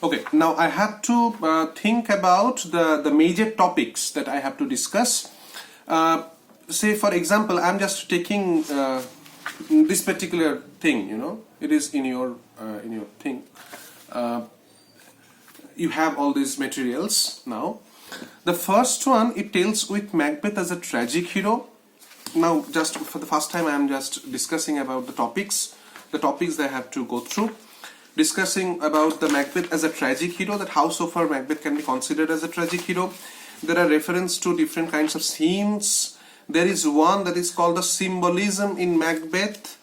Okay, now I have to think about the major topics that I have to discuss. Say for example, I'm just taking this particular thing, it is in your thing. You have all these materials now. The first one, it tells with Macbeth as a tragic hero. Now, just for the first time, I'm just discussing about the topics that I have to go through. Discussing about the Macbeth as a tragic hero, that how so far Macbeth can be considered as a tragic hero. There are reference to different kinds of scenes. There is one that is called the symbolism in Macbeth.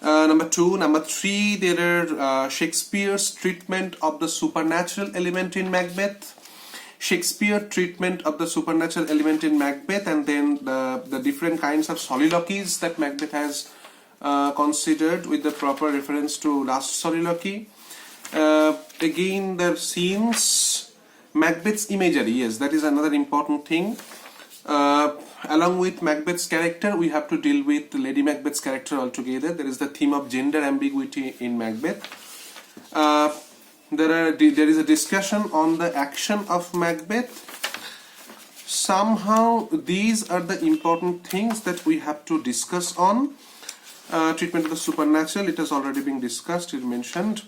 Number 2. Number 3, there are Shakespeare's treatment of the supernatural element in Macbeth. Shakespeare treatment of the supernatural element in Macbeth, and then the different kinds of soliloquies that Macbeth has considered with the proper reference to last soliloquy. Again, the scenes, Macbeth's imagery, yes, that is another important thing. Along with Macbeth's character, we have to deal with Lady Macbeth's character altogether. There is the theme of gender ambiguity in Macbeth. There is a discussion on the action of Macbeth. Somehow these are the important things that we have to discuss on. Treatment of the supernatural, it has already been discussed, it mentioned.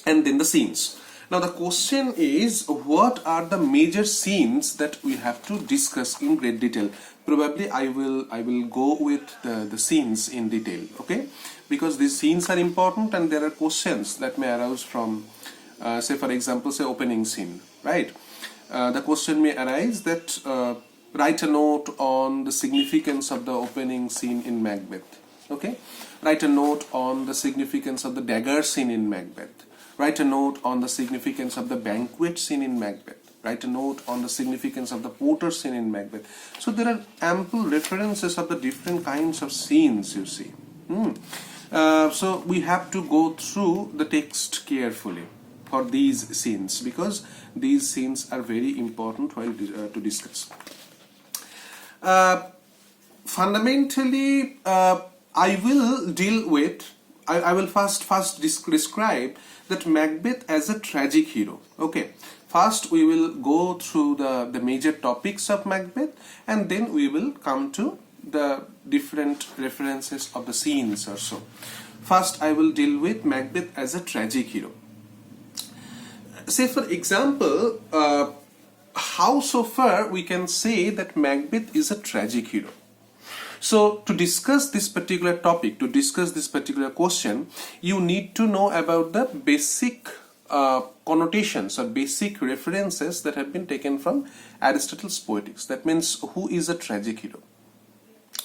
And then the scenes. Now the question is, what are the major scenes that we have to discuss in great detail? Probably I will go with the scenes in detail, okay? Because these scenes are important and there are questions that may arise from, say for example, say opening scene, right? The question may arise that write a note on the significance of the opening scene in Macbeth, okay? Write a note on the significance of the dagger scene in Macbeth. Write a note on the significance of the banquet scene in Macbeth. Write a note on the significance of the porter scene in Macbeth. So there are ample references of the different kinds of scenes, you see. So we have to go through the text carefully for these scenes, because these scenes are very important while to discuss. Fundamentally, I will deal with, I will first describe that Macbeth as a tragic hero. Okay, first we will go through the major topics of Macbeth, and then we will come to the different references of the scenes or so. First I will deal with Macbeth as a tragic hero. Say for example, how so far we can say that Macbeth is a tragic hero. So to discuss this particular topic, to discuss this particular question, you need to know about the basic connotations or basic references that have been taken from Aristotle's Poetics. That means, who is a tragic hero?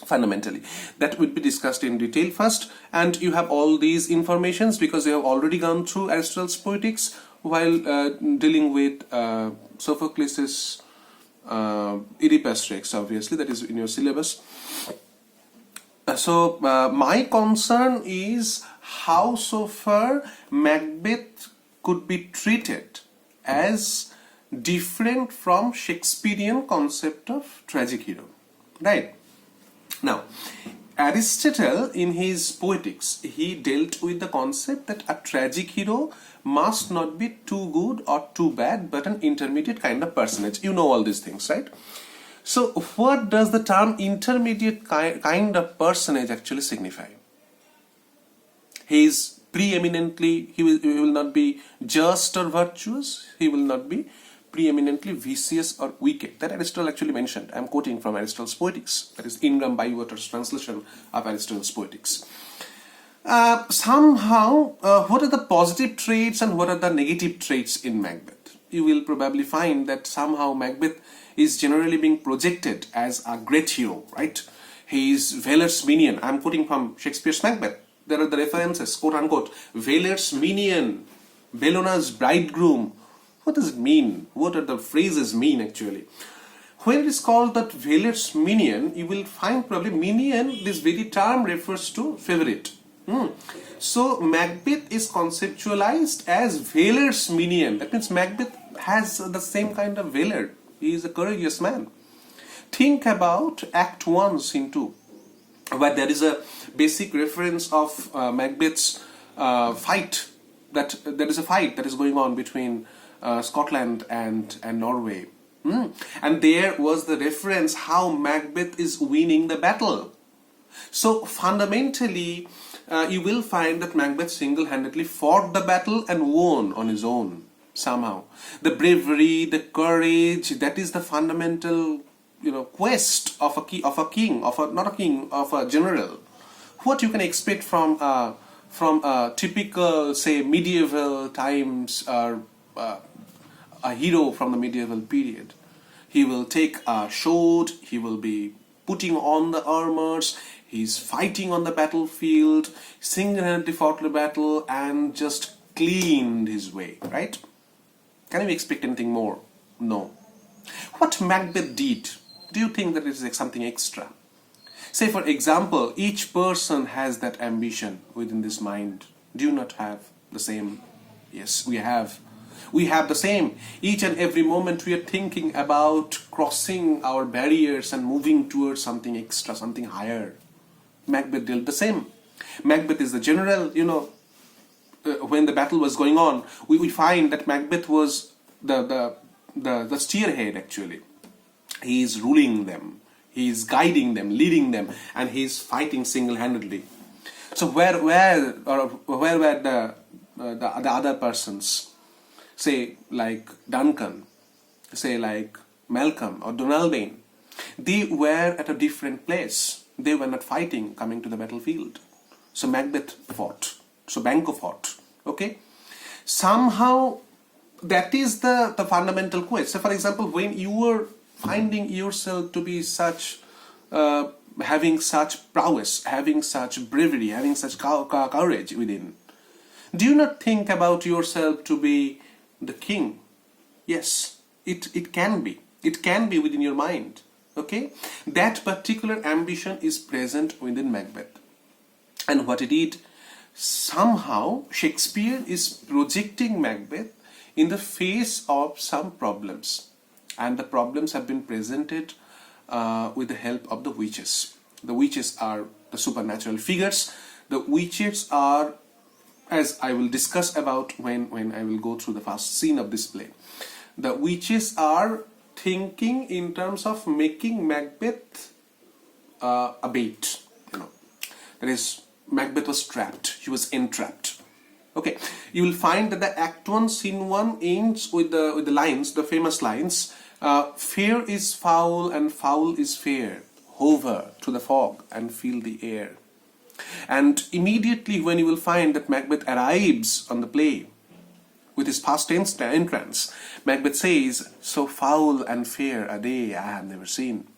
Fundamentally, that will be discussed in detail first, and you have all these informations because you have already gone through Aristotle's Poetics while dealing with Sophocles' Oedipus, obviously, that is in your syllabus. So my concern is how so far Macbeth could be treated as different from Shakespearean concept of tragic hero, right? Now, Aristotle in his Poetics, he dealt with the concept that a tragic hero must not be too good or too bad, but an intermediate kind of personage. You know all these things, right? So what does the term intermediate kind of personage actually signify? He is preeminently, he will not be just or virtuous, he will not be preeminently vicious or wicked. That Aristotle actually mentioned. I am quoting from Aristotle's Poetics, that is Ingram Bywater's translation of Aristotle's Poetics. Somehow, what are the positive traits and what are the negative traits in Macbeth? You will probably find that somehow Macbeth is generally being projected as a great hero, right? He is Valor's minion. I am quoting from Shakespeare's Macbeth. There are the references, quote unquote, Valor's minion, Bellona's bridegroom. What does it mean? What are the phrases mean actually? When it is called that Valor's minion, you will find probably minion, this very term refers to favorite. So Macbeth is conceptualized as Valor's minion. That means Macbeth has the same kind of valor. He is a courageous man. Think about Act 1, Scene 2, where there is a basic reference of Macbeth's fight that there is a fight that is going on between Scotland and Norway. And there was the reference how Macbeth is winning the battle. So fundamentally, you will find that Macbeth single-handedly fought the battle and won on his own somehow. The bravery, the courage, that is the fundamental, quest of a general. What you can expect from a typical, say, medieval times, or a hero from the medieval period. He will take a sword, he will be putting on the armors, he's fighting on the battlefield, single-handedly fought the battle and just cleaned his way, right? Can we expect anything more? No. What Macbeth did, do you think that it is like something extra? Say, for example, each person has that ambition within this mind. Do you not have the same? Yes, we have. We have the same. Each and every moment we are thinking about crossing our barriers and moving towards something extra, something higher. Macbeth did the same. Macbeth is the general, when the battle was going on, we find that Macbeth was the steerhead actually. He is ruling them, he is guiding them, leading them, and he is fighting single-handedly. So where were the other persons? Say like Duncan, say like Malcolm or Donalbain. They were at a different place. They were not fighting, coming to the battlefield. So Macbeth fought. So Banquo fought. Okay? Somehow that is the fundamental quest. So for example, when you were finding yourself to be such, having such prowess, having such bravery, having such courage within, do you not think about yourself to be the king? Yes, it can be. It can be within your mind. Okay? That particular ambition is present within Macbeth. And what he did, somehow Shakespeare is projecting Macbeth in the face of some problems. And the problems have been presented with the help of the witches. The witches are the supernatural figures. The witches are, as I will discuss about when I will go through the first scene of this play. The witches are thinking in terms of making Macbeth a bait. That is, Macbeth was trapped. He was entrapped. Okay, you will find that the Act 1, Scene 1 ends with the lines, the famous lines. Fair is foul and foul is fair. Hover to the fog and feel the air. And immediately when you will find that Macbeth arrives on the play with his past entrance, Macbeth says, so foul and fair a day I have never seen.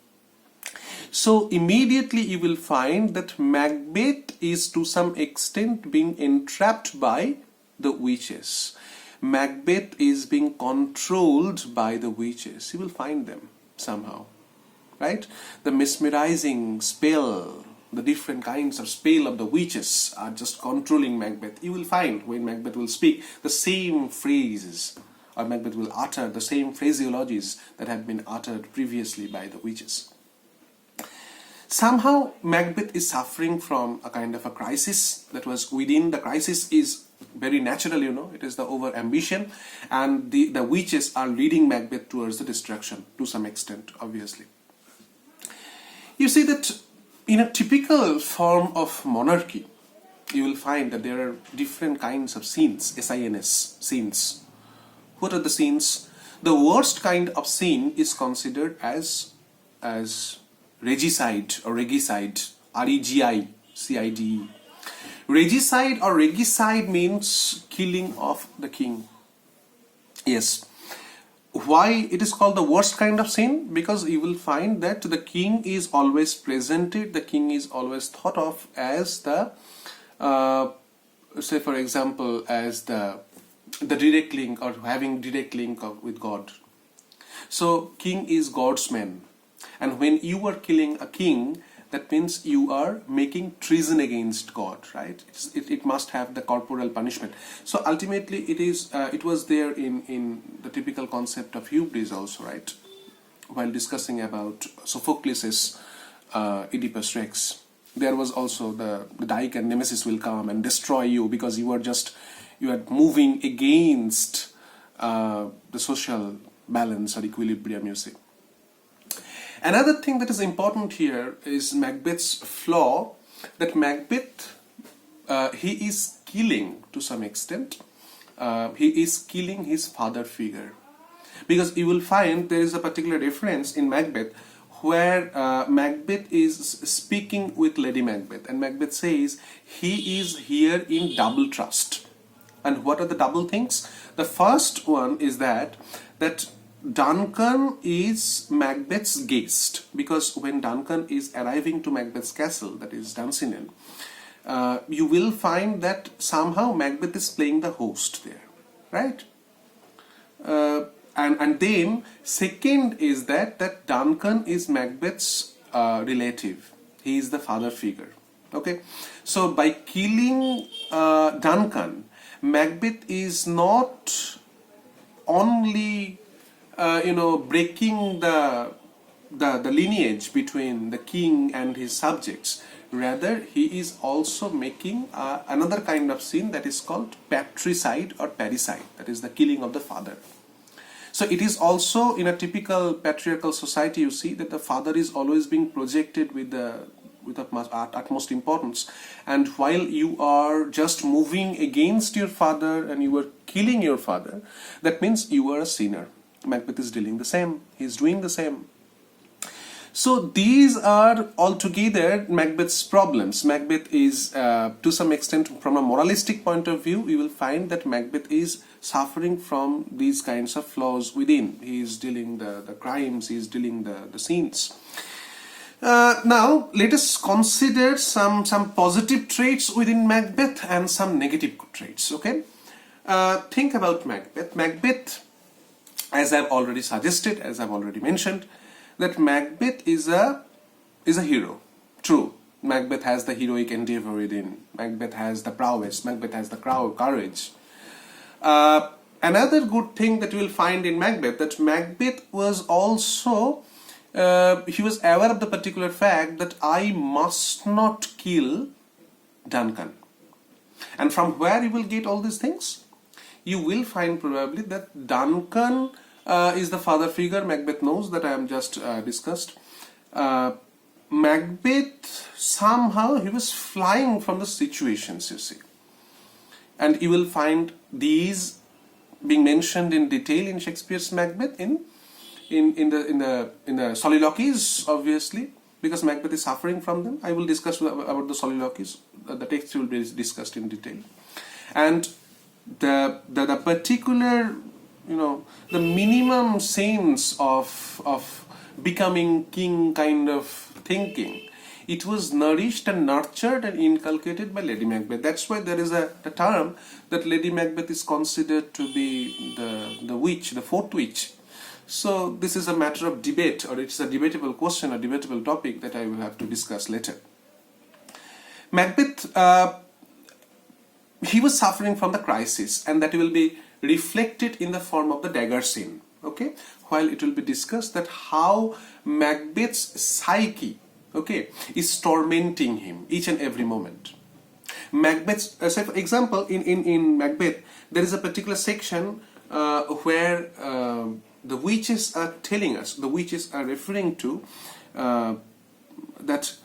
So immediately you will find that Macbeth is to some extent being entrapped by the witches. Macbeth is being controlled by the witches. You will find them somehow, right? The mesmerizing spell, the different kinds of spell of the witches are just controlling Macbeth. You will find when Macbeth will speak the same phrases, or Macbeth will utter the same phraseologies that have been uttered previously by the witches. Somehow Macbeth is suffering from a kind of a crisis that was within. The crisis is very natural, it is the over ambition, and the witches are leading Macbeth towards the destruction to some extent, obviously. You see that in a typical form of monarchy, you will find that there are different kinds of scenes, S-I-N-S, scenes. What are the scenes? The worst kind of scene is considered as regicide or regicide, R-E-G-I-C-I-D-E. Regicide or regicide means killing of the king. Yes. Why it is called the worst kind of sin? Because you will find that the king is always presented, the king is always thought of as the, say for example, as the direct link or having direct link with God. So king is God's man. And when you are killing a king, that means you are making treason against God, right? It must have the corporal punishment. So ultimately it was there in the typical concept of hubris also, right? While discussing about Sophocles' Oedipus Rex, there was also the Dyke and Nemesis will come and destroy you because you are just you are moving against the social balance or equilibrium, you see. Another thing that is important here is Macbeth's flaw, that Macbeth, he is killing to some extent. He is killing his father figure. Because you will find there is a particular reference in Macbeth where Macbeth is speaking with Lady Macbeth, and Macbeth says he is here in double trust. And what are the double things? The first one is that Duncan is Macbeth's guest, because when Duncan is arriving to Macbeth's castle, that is Dunsinane, you will find that somehow Macbeth is playing the host there, right? And then second is that Duncan is Macbeth's relative. He is the father figure. Okay, so by killing Duncan, Macbeth is not only breaking the lineage between the king and his subjects. Rather, he is also making another kind of sin that is called patricide or parricide, that is the killing of the father. So it is also in a typical patriarchal society, you see that the father is always being projected with utmost importance, and while you are just moving against your father and you are killing your father, that means you are a sinner. Macbeth is doing the same. He is doing the same. So these are altogether Macbeth's problems. Macbeth is, to some extent, from a moralistic point of view, you will find that Macbeth is suffering from these kinds of flaws within. He is dealing the crimes, he is dealing the sins. Now, let us consider some positive traits within Macbeth and some negative traits, okay? Think about Macbeth. Macbeth, as I've already suggested, as I've already mentioned, that Macbeth is a hero. True. Macbeth has the heroic endeavor within. Macbeth has the prowess. Macbeth has the courage. Another good thing that you will find in Macbeth, that Macbeth was also, he was aware of the particular fact that I must not kill Duncan. And from where you will get all these things? You will find probably that Duncan is the father figure. Macbeth knows that I am just discussed. Macbeth, somehow he was flying from the situations, you see. And you will find these being mentioned in detail in Shakespeare's Macbeth in the soliloquies, obviously, because Macbeth is suffering from them. I will discuss about the soliloquies. The text will be discussed in detail. And the particular, the minimum sense of becoming king kind of thinking, it was nourished and nurtured and inculcated by Lady Macbeth. That's why there is a term that Lady Macbeth is considered to be the witch, the fourth witch. So this is a matter of debate, or it's a debatable question, a debatable topic that I will have to discuss later. Macbeth, he was suffering from the crisis, and that will be reflected in the form of the dagger scene. Okay, while it will be discussed that how Macbeth's psyche, okay, is tormenting him each and every moment. Macbeth's, say for example, in Macbeth, there is a particular section where the witches are telling us, the witches are referring to that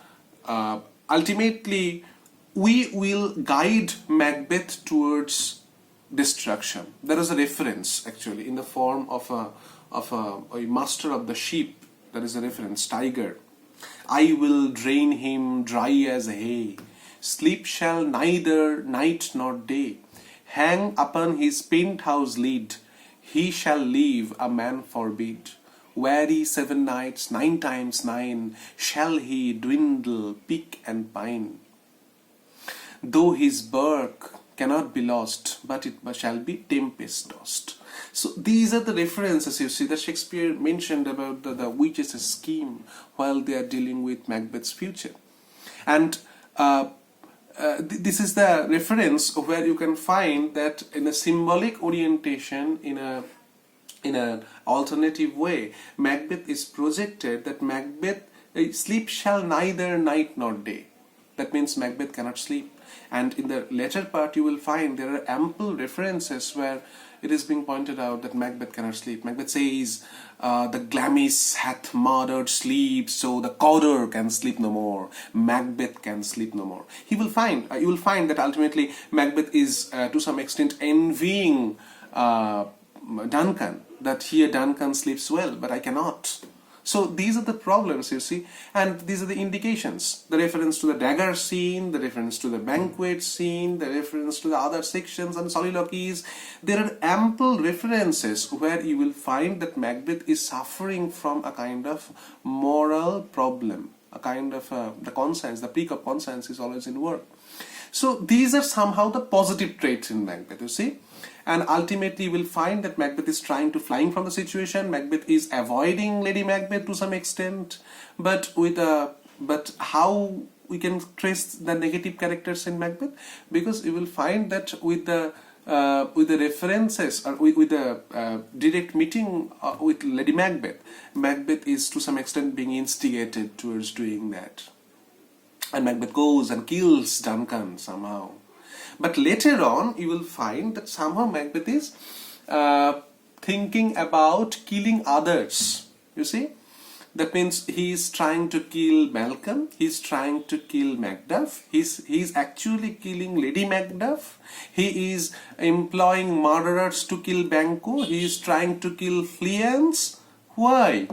ultimately we will guide Macbeth towards destruction. There is a reference actually in the form of a master of the sheep. There is a reference, tiger. I will drain him dry as hay. Sleep shall neither night nor day. Hang upon his penthouse lid. He shall leave a man forbid. Weary 7 nights, 9 times 9, shall he dwindle, peak and pine. Though his bark cannot be lost, but it shall be tempest tossed. So these are the references you see that Shakespeare mentioned about the witches' scheme while they are dealing with Macbeth's future. And this is the reference where you can find that in a symbolic orientation, in an alternative way, Macbeth is projected that Macbeth sleep shall neither night nor day. That means Macbeth cannot sleep. And in the later part you will find there are ample references where it is being pointed out that Macbeth cannot sleep. Macbeth says, the Glamis hath murdered sleep, so the coder can sleep no more. Macbeth can sleep no more. You will find that ultimately Macbeth is to some extent envying Duncan, that here Duncan sleeps well, but I cannot. So these are the problems, you see, and these are the indications. The reference to the dagger scene, the reference to the banquet scene, the reference to the other sections and soliloquies. There are ample references where you will find that Macbeth is suffering from a kind of moral problem, a kind of the conscience, the peak of conscience is always in work. So these are somehow the positive traits in Macbeth, you see. And ultimately you will find that Macbeth is trying to flying from the situation. Macbeth is avoiding Lady Macbeth to some extent, but how we can trace the negative characters in Macbeth? Because you will find that with the references or with the direct meeting with Lady Macbeth, Macbeth is to some extent being instigated towards doing that, and Macbeth goes and kills Duncan somehow. But later on, you will find that somehow Macbeth is thinking about killing others. You see? That means he is trying to kill Malcolm, he is trying to kill Macduff, he is actually killing Lady Macduff, he is employing murderers to kill Banquo, he is trying to kill Fleance. Why?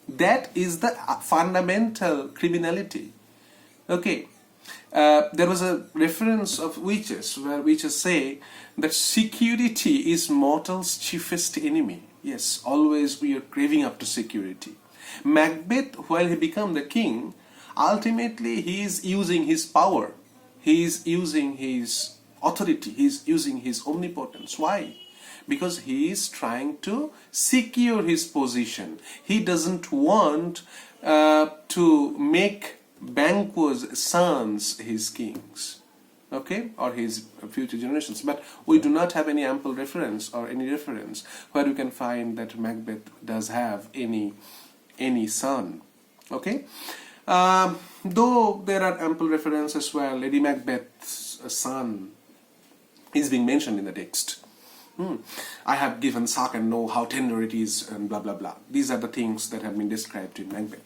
That is the fundamental criminality. Okay. There was a reference of witches where witches say that security is mortal's chiefest enemy. Yes, always we are craving up to security. Macbeth, while he became the king, ultimately he is using his power, he is using his authority, he is using his omnipotence. Why? Because he is trying to secure his position. He doesn't want to make Banquo's sons his kings, okay, or his future generations. But we do not have any ample reference or any reference where you can find that Macbeth does have any son, okay. Though there are ample references where Lady Macbeth's son is being mentioned in the text. I have given suck and know how tender it is, and blah blah blah. These are the things that have been described in Macbeth.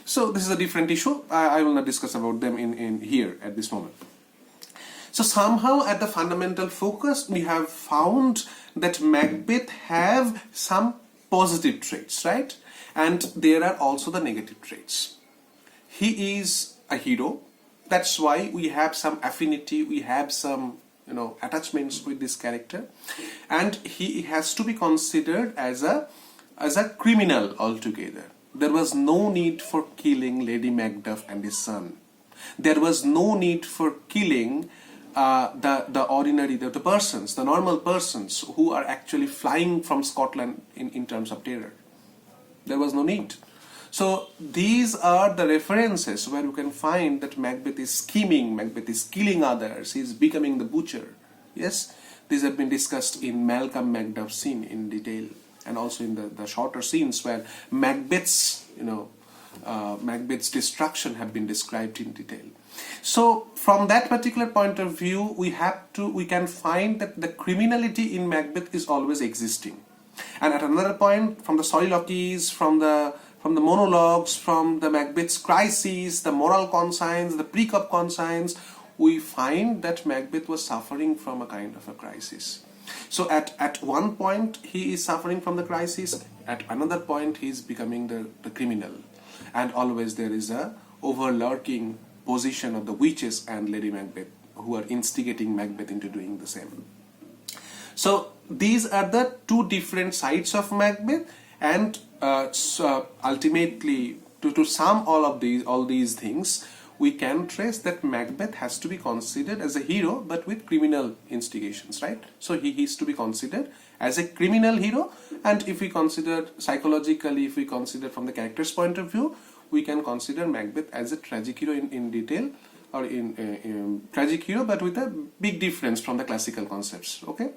So this is a different issue. I will not discuss about them in here at this moment. So somehow at the fundamental focus we have found that Macbeth have some positive traits, right? And there are also the negative traits. He is a hero. That's why we have some affinity, we have some attachments with this character, and he has to be considered as a criminal altogether. There was no need for killing Lady Macduff and his son. There was no need for killing the ordinary, the persons, the normal persons who are actually flying from Scotland in terms of terror. There was no need. So these are the references where you can find that Macbeth is scheming, Macbeth is killing others, he is becoming the butcher. Yes, these have been discussed in Malcolm Macduff scene in detail, and also in the shorter scenes where Macbeth's destruction have been described in detail. So from that particular point of view, we can find that the criminality in Macbeth is always existing. And at another point, from the soliloquies, from the monologues, from the Macbeth's crises, the moral conscience, the prick of conscience, we find that Macbeth was suffering from a kind of a crisis. So at one point he is suffering from the crisis, at another point he is becoming the criminal, and always there is a overlurking position of the witches and Lady Macbeth who are instigating Macbeth into doing the same. So these are the two different sides of Macbeth, and ultimately to sum all these things, we can trace that Macbeth has to be considered as a hero but with criminal instigations, right? So he is to be considered as a criminal hero, and if we consider psychologically, if we consider from the character's point of view, we can consider Macbeth as a tragic hero in detail, or in tragic hero but with a big difference from the classical concepts, okay?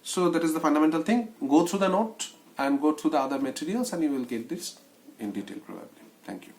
So that is the fundamental thing. Go through the note and go through the other materials and you will get this in detail probably. Thank you.